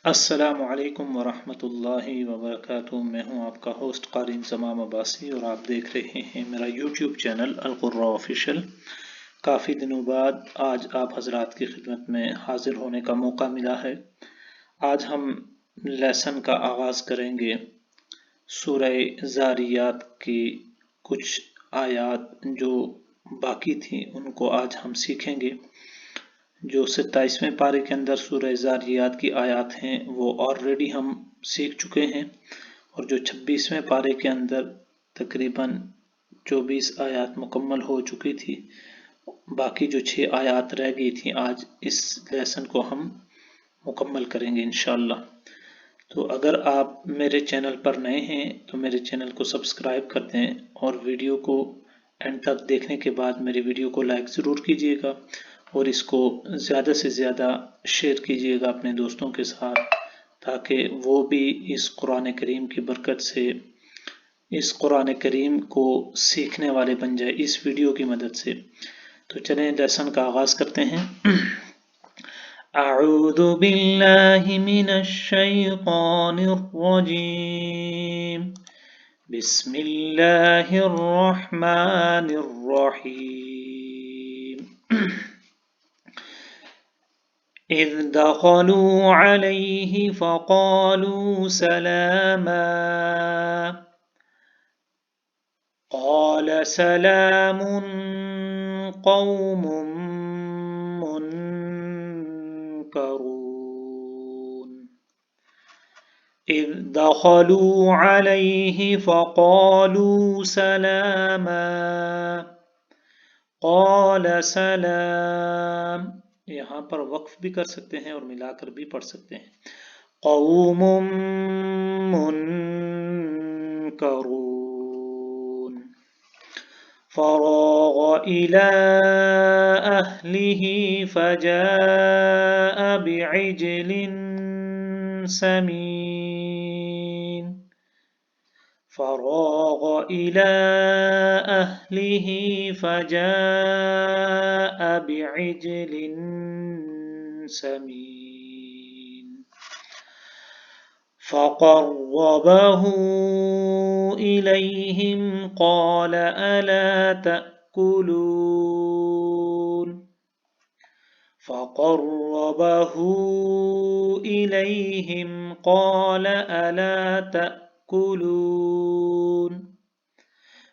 अस्सलामु अलैकुम वरहमतुल्लाहि वबरकातुहू। मैं हूं आपका होस्ट क़ारी इंज़माम अब्बासी और आप देख रहे हैं मेरा यूट्यूब चैनल अल क़ुर्रा ऑफ़िशियल। काफ़ी दिनों बाद आज आप हज़रात की खिदमत में हाज़िर होने का मौका मिला है। आज हम लेसन का आगाज़ करेंगे। सूरह ज़ारियात की कुछ आयात जो बाकी थी उनको आज हम सीखेंगे। जो 27वें पारे के अंदर सूरह ज़ारियात की आयत हैं वो ऑलरेडी हम सीख चुके हैं, और जो 26वें पारे के अंदर तकरीबन 24 आयत मुकम्मल हो चुकी थी, बाकी जो 6 आयत रह गई थी आज इस लेसन को हम मुकम्मल करेंगे इंशाअल्लाह। तो अगर आप मेरे चैनल पर नए हैं तो मेरे चैनल को सब्सक्राइब कर दें और वीडियो को एंड तक देखने के बाद मेरी वीडियो को लाइक ज़रूर कीजिएगा और इसको ज़्यादा से ज़्यादा शेयर कीजिएगा अपने दोस्तों के साथ, ताकि वो भी इस कुरान करीम की बरकत से इस कुरान करीम को सीखने वाले बन जाए इस वीडियो की मदद से। तो चलें लेसन का आगाज़ करते हैं। अऊज़ु बिल्लाहि मिनश शैतानिर रजीम। बिस्मिल्लाहिर रहमानिर रहीम। इज़ दख़लू अलैहि फ़क़ालू सलामा क़ाल सलामुन क़ौमुम मुनकरून। इज़ दख़लू अलैहि फ़क़ालू सलामा क़ाल सलाम। यहाँ पर वक्फ भी कर सकते हैं और मिलाकर भी पढ़ सकते हैं। क़ौमुम मुनकरून। फ़राग़ इला अहलिही फ़जाअ बिइज्लिन समीन। फ़राग़ इला अहलिही फ़जाअ बिइज्लिन समीन। फ़क़र्रबहु इलैहिम क़ाल अला तअकुलून। फ़क़र्रबहु इलैहिम क़ाल अला तअकुलून।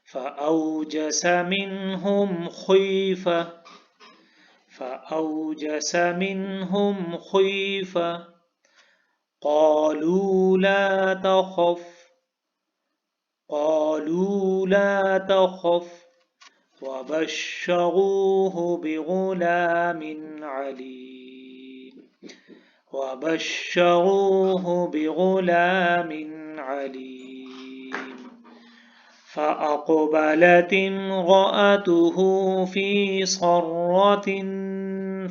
फ़अौजस मिन्हुम ख़ीफ़ा क़ालू ला तख़फ़ वबश्शरूहु बिग़ुलामिन अलीम। फ़अक़बलत इम्रअतुहु फ़ी सररत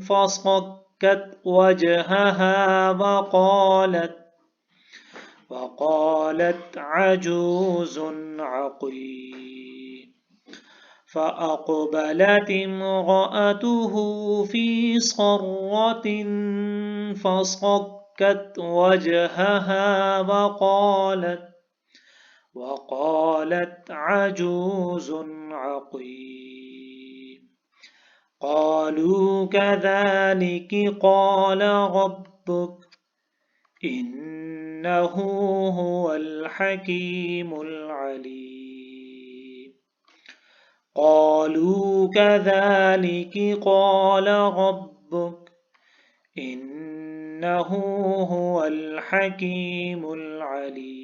फ़صكت वजहहा वक़ालत अजूज़ अक़ीम। फ़अक़बलत इम्रअतुहु फ़ी सररत फ़صكت वजहहा वक़ालत अजूज़ अक़ीम। क़ालू कज़ालिक क़ाल रब्बुक इन्नहु हुवल हकीमुल अलीम। क़ालू कज़ालिक क़ाल रब्बुक इन्नहु हुवल हकीमुल अलीम।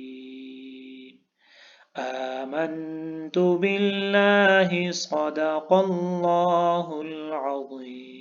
आमन्तु बिल्लाहि सदक़ल्लाहुल अज़ीम।